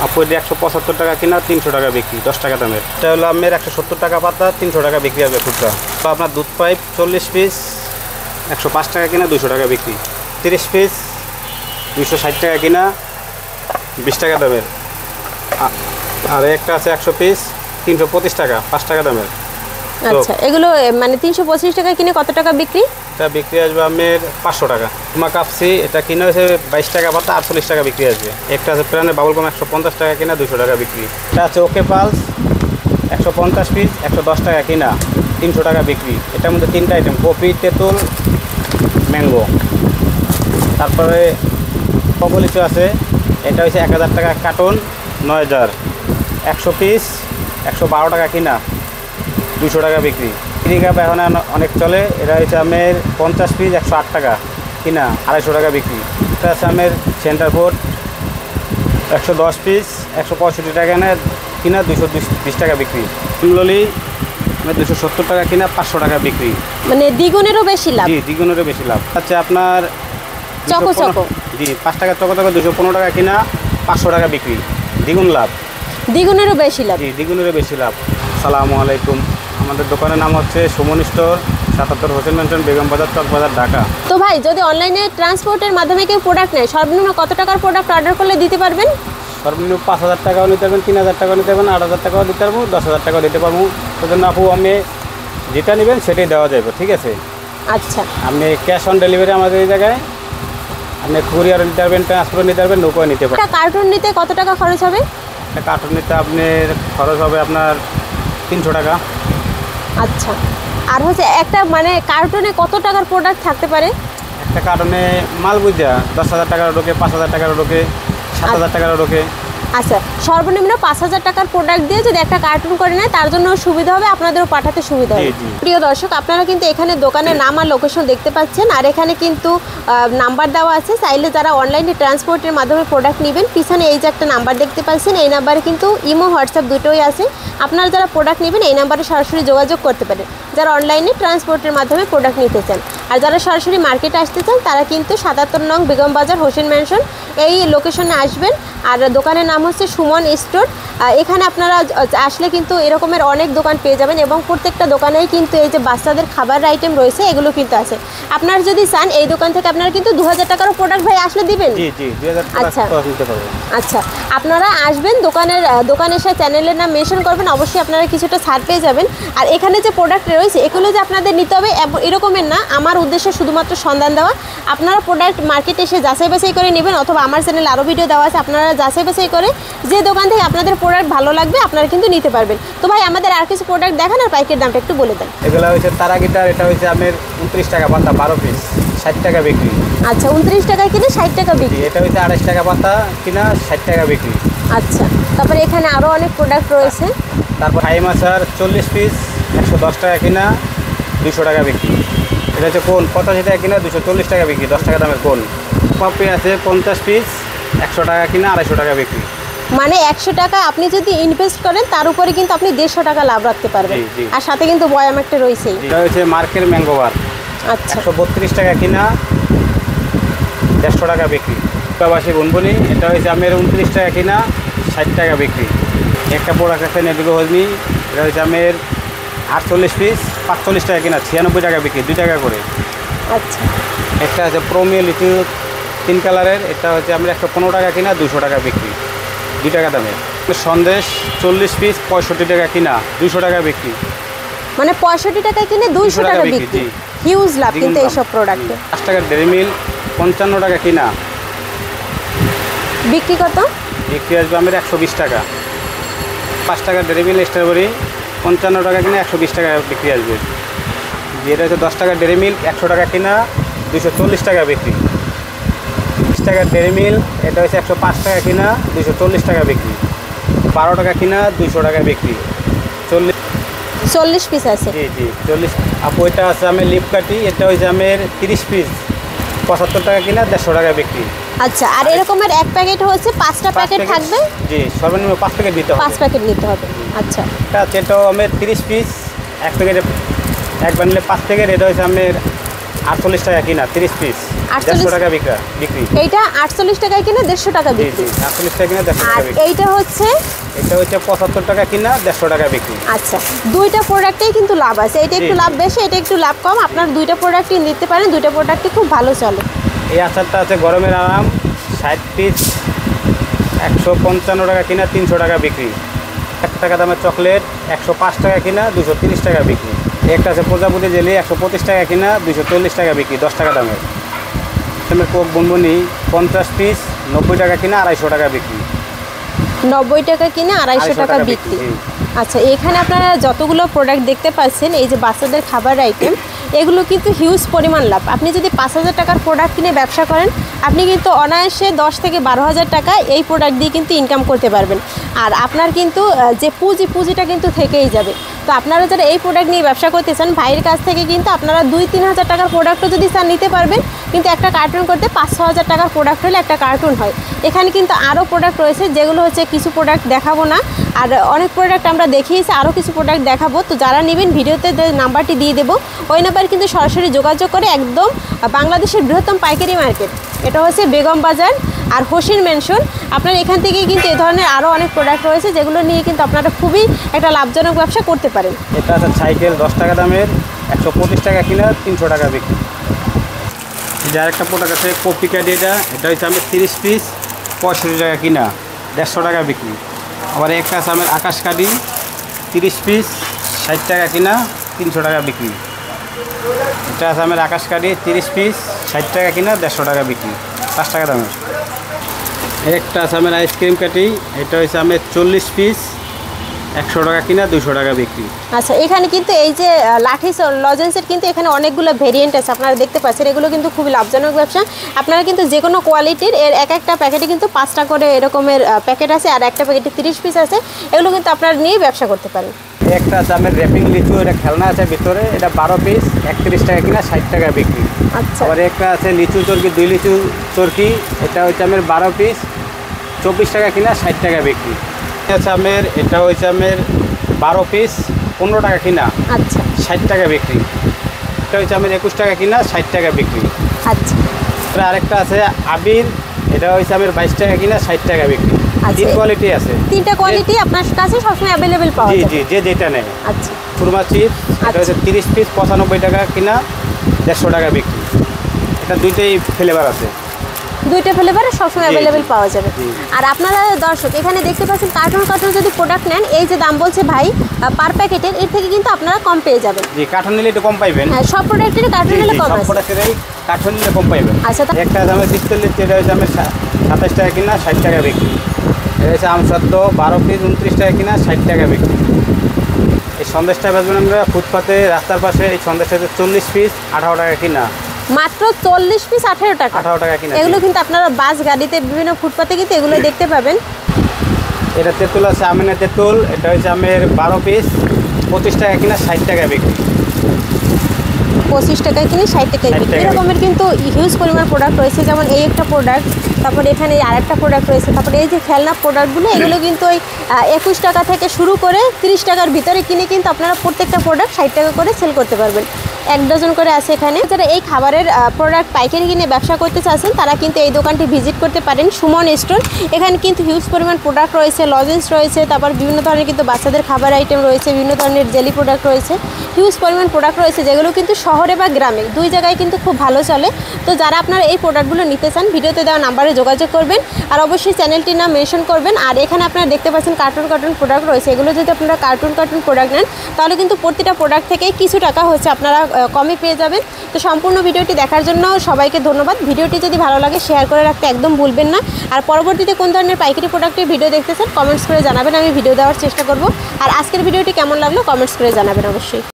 আপু এটা 175 টাকা কিনা, 300 টাকা বিক্রি, 10 টাকা দামের। এটা হলো আমের 170 টাকা পাতা, 300 টাকা বিক্রি হবে খুচরা। তো আপনার দুধ পাইপ 40 পিস 105 টাকা কিনা, 200 টাকা বিক্রি। 30 পিস 260 টাকা কিনা, 20 টাকা দামের। আর একটা আছে 100 পিস 325 টাকা, 5 টাকা দামের। আচ্ছা, এগুলো মানে 325 টাকা কিনে কত টাকা বিক্রি? এটা বিক্রি আসবে আমের 500 টাকা। তোমা কাপসি এটা কিনা হয়েছে 22 টাকা পাতা, 48 টাকা বিক্রি আসবে। একটা আছে প্রাণের বাবুলগম 150 টাকা কিনা, 200 টাকা বিক্রি। এটা আছে ওকে পালস 150 পিস 110 টাকা কিনা, 300 টাকা বিক্রি। এটার মধ্যে 3টা আইটেম, কপি, তেঁতুল, ম্যাঙ্গো। তারপরে কবলিচু আছে, এটা হচ্ছে 1000 টাকা কার্টন, 9000। 100 পিস 112 টাকা কিনা, 200 টাকা বিক্রি। কাপ এখন অনেক চলে, এটা হচ্ছে আমের 50 পিস 108 টাকা কিনা, 250 টাকা বিক্রি। এটা আছে আমের সেন্টার বোর্ড 110 পিস 165 টাকা কিনা, 220 টাকা বিক্রি। ললি 270 টাকা কিনা, 500 টাকা বিক্রি। মানে দ্বিগুণেরও বেশি লাভ। জি, দ্বিগুণেরও বেশি লাভ। আচ্ছা আপনার চকো চকো, জি 5 টাকা চকো চকো, 215 টাকা কিনা, 500 টাকা বিক্রি, দ্বিগুণ লাভ। দ্বিগুণেরও বেশি লাভ। জি, দ্বিগুণেরও বেশি লাভ। আসসালামু আলাইকুম। আমাদের দোকানের নাম হচ্ছে সুমন স্টোর, 77 হোসেন ম্যানশন, বেগম বাজার, চকবাজার, ঢাকা। তো ভাই, যদি অনলাইনে ট্রান্সপোর্টের মাধ্যমে কেউ প্রোডাক্ট নেয়, সর্বনিম্ন কত টাকার প্রোডাক্ট অর্ডার করলে দিতে পারবেন? সর্বনিম্ন 5000 টাকাও নিতে পারবেন, 3000 টাকাও নিতে পারবেন, 8000 টাকাও দিতে পারবো, 10000 টাকাও দিতে পারবো। সেজন্য আপু আমি যেটা নেবেন সেটাই দেওয়া যাবে, ঠিক আছে? আচ্ছা, আপনি ক্যাশ অন ডেলিভারি আমাদের এই জায়গায়, আপনি কুরিয়ার নিতে পারবেন, ট্রান্সপোর্ট নিতে পারবেন, নৌকায় নিতে পারবেন। একটা কার্টুন নিতে কত টাকা খরচ হবে? একটা কার্টুন নিতে আপনার খরচ হবে আপনার 300 টাকা। আচ্ছা, আর হচ্ছে একটা মানে কার্টুনে কত টাকার প্রোডাক্ট থাকতে পারে? একটা কার্টুনে মাল বুঝা 10,000 টাকার ঢোকে, 5,000 টাকার ঢোকে, 7,000 টাকার ঢোকে। আচ্ছা, সর্বনিম্ন 5000 টাকার প্রোডাক্ট দিয়ে যদি একটা কার্টুন করে নেয়, তার জন্য সুবিধা হবে, আপনাদেরও পাঠাতে সুবিধা হবে। প্রিয় দর্শক, আপনারা কিন্তু এখানে দোকানের নাম আর লোকেশন দেখতে পাচ্ছেন, আর এখানে কিন্তু নাম্বার দেওয়া আছে। চাইলে যারা অনলাইনে ট্রান্সপোর্টের মাধ্যমে প্রোডাক্ট নেবেন, পিছনে এই যে একটা নাম্বার দেখতে পাচ্ছেন, এই নাম্বারে কিন্তু ইমো, হোয়াটসঅ্যাপ দুটোই আছে। আপনারা যারা প্রোডাক্ট নেবেন এই নাম্বারে সরাসরি যোগাযোগ করতে পারেন, যারা অনলাইনে ট্রান্সপোর্টের মাধ্যমে প্রোডাক্ট নিতে চান। আর যারা সরাসরি মার্কেটে আসতে চান, তারা কিন্তু 77 নং বেগম বাজার, হোসেন ম্যানশন এই লোকেশনে আসবেন। আর দোকানের নাম হচ্ছে সুমন স্টোর। এখানে আপনারা আসলে কিন্তু এরকমের অনেক দোকান পেয়ে যাবেন, এবং প্রত্যেকটা দোকানেই কিন্তু এই যে বাচ্চাদের খাবার আইটেম রয়েছে, এগুলো কিন্তু আছে। আপনারা যদি চান এই দোকান থেকে আপনারা কিন্তু 2000 টাকারও প্রোডাক্ট ভাই আসলে দিবেন। জি জি, 2000 টাকা দিতে পারবেন। আচ্ছা, আপনারা আসবেন, দোকানের এসে চ্যানেলের নাম মেনশন করবেন, অবশ্যই আপনারা কিছুটা ছাড় পেয়ে যাবেন। আর এখানে যে প্রোডাক্ট রয়েছে এগুলো যে আপনাদের নিতে হবে এরকমের না, আমার উদ্দেশ্য শুধুমাত্র সন্ধান দেওয়া। আপনারা প্রোডাক্ট মার্কেটে এসে যাচাই বাছাই করে নেবেন, অথবা আমার চ্যানেলে আরও ভিডিও দেওয়া আছে, আপনারা যাচাই বাছাই করে যে দোকান থেকে আপনাদের প্রোডাক্ট ভালো লাগবে আপনারা কিন্তু নিতে পারবেন। তো ভাই, আমাদের আর কিছু প্রোডাক্ট দেখান, আর পাইকের দামটা একটু বলে দেন। এগুলো হচ্ছে তারা গিটার, এটা হচ্ছে আপনার 29 টাকা পাতা, 12 পিস, 60 টাকা বিক্রি। আচ্ছা, 29 টাকায় কিনে 60 টাকা বিক্রি। এটা হচ্ছে 28 টাকা পাতা কিনা, 60 টাকা বিক্রি। আচ্ছা, তারপরে এখানে আরও অনেক প্রোডাক্ট রয়েছে। তারপর হাই মাছার 40 পিস 110 টাকা কিনা, 200 টাকা বিক্রি। এটা হচ্ছে কোন 85 টাকা কিনা, 240 টাকা বিক্রি, 10 টাকা দামের কোন। কপি আছে 50 পিস 100 টাকা কিনা, 250 টাকা বিক্রি। মানে 100 টাকা আপনি যদি ইনভেস্ট করেন, তার উপরে কিন্তু আপনি 150 টাকা লাভ রাখতে পারবেন। আর সাথে কিন্তু বয়াম একটা রয়েছেই। এটা হচ্ছে মার্কের ম্যাঙ্গো বার। আচ্ছা, 132 টাকা কিনা, 150 টাকা বিক্রি। প্রবাসী বুনবুনি, এটা হচ্ছে আমের 29 টাকা কিনা, 60 টাকা বিক্রি। একটা প্রোডাক্ট আছে নেটুকো হজমি, এটা হচ্ছে আমের 48 পিস 45 টাকা কিনা, 96 টাকা বিক্রি, 2 টাকা করে। আচ্ছা, একটা আছে প্রোমি লিচু 3 কালারের, এটা হচ্ছে আমরা 115 টাকা কিনা, 200 টাকা বিক্রি, 2 টাকা দামের। সন্দেশ 40 পিস 65 টাকা কিনা, 200 টাকা বিক্রি। মানে 65 টাকায় কিনে 200 টাকা বিক্রি, হিউজ লাভ কিন্তু এইসব প্রোডাক্টে। 5 টাকার ডেরি মিল্ক 55 টাকা কিনা, বিক্রি কত? বিক্রি আসবে আমাদের 120 টাকা। 5 টাকার ডেরি মিল্ক স্ট্রবেরি 55 টাকা কিনা, 120 টাকা বিক্রি আসবে। যেটা হচ্ছে 10 টাকার ডেরি মিল্ক 100 টাকা কিনা, 240 টাকা বিক্রি। 20 টাকার ডেরি মিল্ক, এটা হচ্ছে 105 টাকা কিনা, 240 টাকা বিক্রি। 12 টাকা কিনা, 200 টাকা বিক্রি। 40 পিস আছে। জি জি, 40। আপু এটা আছে আমের লিপকাটি, এটা হচ্ছে আমের 30 পিস 75 টাকা কিনা, 150 টাকা বিক্রি। আচ্ছা, আর এরকমের এক প্যাকেট হচ্ছে 5টা প্যাকেট থাকবে। জি, সর্বনিম্ন 5 প্যাকেট দিতে হবে। 5 প্যাকেট নিতে হবে। আচ্ছা, এটা আছে, এটাও আমের 30 পিস, এক প্যাকেটে এক বান্ডেলে 5 প্যাকেট, এটা হচ্ছে আমের 48 টাকা কিনা 30 পিস 150 টাকা বিক্রি। এইটা 48 টাকায় কিনা 150 টাকা বিক্রি। 48 টাকা কিনা 150 টাকা আর বিক্রি। এইটা হচ্ছে 75 টাকা কিনা 150 টাকা বিক্রি। আচ্ছা, দুইটা প্রোডাক্টেই কিন্তু লাভ আছে, এটা একটু লাভ বেশি, এটা একটু লাভ কম। আপনার দুইটা প্রোডাক্টই নিতে পারেন, দুইটা প্রোডাক্টই খুব ভালো চলে। এই আচারটা আছে গরমের আরাম 60 পিস 155 টাকা কিনা 300 টাকা বিক্রি। 1 টাকা দামের চকলেট 105 টাকা কিনা 230 টাকা বিক্রি। একটা আছে প্রজাপতি জেলি 125 টাকা কিনা 240 টাকা বিক্রি 10 টাকা দামের। কোক বুনবুনি 50 পিস 90 টাকা কিনা 250 টাকা বিক্রি। 90 টাকা কিনা 250 টাকা বিক্রি। আচ্ছা, এখানে আপনারা যতগুলো প্রোডাক্ট দেখতে পাচ্ছেন, এই যে বাচ্চাদের খাবার আইটেম, এগুলো কিন্তু হিউজ পরিমাণ লাভ। আপনি যদি 5000 টাকার প্রোডাক্ট কিনে ব্যবসা করেন, আপনি কিন্তু অনায়াসে 10 থেকে 12,000 টাকা এই প্রোডাক্ট দিয়ে কিন্তু ইনকাম করতে পারবেন। আর আপনার কিন্তু যে পুঁজিটা কিন্তু থেকেই যাবে। তো আপনারা যারা এই প্রোডাক্ট নিয়ে ব্যবসা করতে চান, ভাইয়ের কাছ থেকে কিন্তু আপনারা 2-3 হাজার টাকার প্রোডাক্টও যদি চান নিতে পারবেন। কিন্তু একটা কার্টুন করতে 5-6 হাজার টাকার প্রোডাক্ট হলে একটা কার্টুন হয়। এখানে কিন্তু আরও প্রোডাক্ট রয়েছে, যেগুলো হচ্ছে কিছু প্রোডাক্ট দেখাবো না, আর অনেক প্রোডাক্ট আমরা দেখিয়েছি, আরও কিছু প্রোডাক্ট দেখাবো। তো যারা নেবেন ভিডিওতে নাম্বারটি দিয়ে দেবো, ওই নাম্বার কিন্তু সরাসরি যোগাযোগ করে একদম বাংলাদেশের বৃহত্তম পাইকারি মার্কেট, এটা হচ্ছে বেগম বাজার আর হোসেন মেনশন। আপনার এখান থেকেই কিন্তু এই ধরনের আরও অনেক প্রোডাক্ট রয়েছে, যেগুলো নিয়ে কিন্তু আপনারা খুবই একটা লাভজনক ব্যবসা করতে পারেন। এটা আছে সাইকেল 10 টাকা দামের 125 টাকা কিনা 300 টাকা বিক্রি। যার একটা প্রোডাক্ট আছে কপি কাটি, এটা হচ্ছে আমি 30 পিস 65 টাকা কিনা 150 টাকা বিক্রি। আবার একটা আছে আমার আকাশ কাটি 30 পিস 60 টাকা কিনা 300 টাকা বিক্রি। এটা আছে আমার আকাশ কাটি 30 পিস 60 টাকা কিনা 150 টাকা বিক্রি, 5 টাকা দামের। একটা আছে আমার আইসক্রিম কাটি, এটা হচ্ছে আমি 40 পিস 100 টাকা কিনা 200 টাকা বিক্রি। আচ্ছা, এখানে কিন্তু এই যে লাঠি লজেন্সের কিন্তু এখানে অনেকগুলো ভেরিয়েন্ট আছে, আপনারা দেখতে পাচ্ছেন। এগুলো কিন্তু খুবই লাভজনক ব্যবসা। আপনারা কিন্তু যে কোনো কোয়ালিটির এর একটা প্যাকেটে কিন্তু 5টা করে এরকমের প্যাকেট আছে, আর একটা প্যাকেটে 30 পিস আছে। এগুলো কিন্তু আপনারা নিয়ে ব্যবসা করতে পারেন। একটা আছে আমার র্যাপিং লিচু, এটা খেলনা আছে ভিতরে, এটা 12 পিস 31 টাকা কিনা 60 টাকা বিক্রি। আচ্ছা, আবার একটা আছে লিচু চরকি 2 লিচু চরকি, এটা হচ্ছে আমার 12 পিস 24 টাকা কিনা 60 টাকা বিক্রি। আচ্ছা, আমার এটা হচ্ছে আমার 12 পিস 15 টাকা কিনা আচ্ছা 60 টাকা বিক্রি। এটা হচ্ছে আমার 21 টাকা কিনা 60 টাকা বিক্রি। আচ্ছা, আরেকটা আছে আবির, এটা হচ্ছে আমার 22 টাকা কিনা 60 টাকা বিক্রি। আচ্ছা, 3 কোয়ালিটি আছে, 3টা কোয়ালিটি আপনার কাছে সবসময় অ্যাভেলেবেল পাওয়া যায়। জি, যে যেটা নেয়। আচ্ছা, খুরমা চিপস, এটা হচ্ছে 30 পিস 95 টাকা কিনা 150 টাকা বিক্রি। এটা দুইটাই ফ্লেভার আছে, দুইটা ফ্লেভারে সবসময় অ্যাভেলেবেল পাওয়া যাবে। জি। আর আপনারা দর্শক এখানে দেখতে পাচ্ছেন কার্টন যদি প্রোডাক্ট নেন, এই যে দাম বলছে ভাই পার প্যাকেটের, এর থেকে কিন্তু আপনারা কম পেয়ে যাবেন। জি, কার্টন নিলে একটু কম পাইবেন। হ্যাঁ, সব প্রোডাক্টের কার্টন নিলে কম সব আছে। প্রোডাক্টেরই কার্টন নিলে কম পাইবেন। আচ্ছা, একটা দামে 43, এটা হচ্ছে আমার 27 টাকা কিনা 60 টাকা বিক্রি। এটা হচ্ছে আমসত্ত্ব 12 পিস 29 টাকা কিনা 60 টাকা বিক্রি। এই সন্দেশটা বেচবেন আমরা ফুটপাতে রাস্তার পাশে। এই সন্দেশটা 40 পিস 18 টাকা কিনা, মাত্র 40 পিস 18 টাকা। 18 টাকা কিনা। এগুলো কিন্তু আপনারা বাস গাড়িতে বিভিন্ন ফুটপাতে কিন্তু এগুলো দেখতে পাবেন। এটা তেঁতুল আছে আমিনা তেঁতুল, এটা হচ্ছে আমের 12 পিস 25 টাকা কিনা 60 টাকা বিক্রি। 25 টাকায় কিনে 60 টাকায় 60 বিক্রি। টাকা এরকমের কিন্তু হিউজ পরিমাণ প্রোডাক্ট রয়েছে, যেমন এই একটা প্রোডাক্ট, তারপরে এখানে আরেকটা প্রোডাক্ট রয়েছে, তারপরে এই যে খেলনা প্রোডাক্টগুলো, এগুলো কিন্তু ওই 21 টাকা থেকে শুরু করে 30 টাকার ভিতরে কিনে কিন্তু আপনারা প্রত্যেকটা প্রোডাক্ট 60 টাকা করে সেল করতে পারবেন। 1 ডজন করে আছে এখানে। যারা এই খাবারের প্রোডাক্ট পাইকারি কিনে ব্যবসা করতে চাচ্ছেন, তারা কিন্তু এই দোকানটি ভিজিট করতে পারেন, সুমন স্টোর। এখানে কিন্তু হিউজ পরিমাণ প্রোডাক্ট রয়েছে, লজেন্স রয়েছে, তারপর বিভিন্ন ধরনের কিন্তু বাচ্চাদের খাবার আইটেম রয়েছে, বিভিন্ন ধরনের জেলি প্রোডাক্ট রয়েছে, হিউজ পরিমাণ প্রোডাক্ট রয়েছে, যেগুলো কিন্তু শহরে বা গ্রামে দুই জায়গায় কিন্তু খুব ভালো চলে। তো যারা আপনারা এই প্রোডাক্টগুলো নিতে চান, ভিডিওতে দেওয়া নাম্বারে যোগাযোগ করবেন, আর অবশ্যই চ্যানেলটির নাম মেনশন করবেন। আর এখানে আপনারা দেখতে পাচ্ছেন কার্টুন প্রোডাক্ট রয়েছে। এগুলো যদি আপনারা কার্টুন প্রোডাক্ট নেন, তাহলে কিন্তু প্রতিটা প্রোডাক্ট থেকে কিছু টাকা হচ্ছে আপনারা কমে পেয়ে যাবেন। তো সম্পূর্ণ ভিডিওটি দেখার জন্য সবাইকে ধন্যবাদ। ভিডিওটি যদি ভালো লাগে শেয়ার করে রাখতে একদম ভুলবেন না। আর পরবর্তীতে কোন ধরনের পাইকারি প্রোডাক্টের ভিডিও দেখতে চান কমেন্টস করে জানাবেন, আমি ভিডিও দেওয়ার চেষ্টা করব। আর আজকের ভিডিওটি কেমন লাগলো কমেন্টস করে জানাবেন অবশ্যই।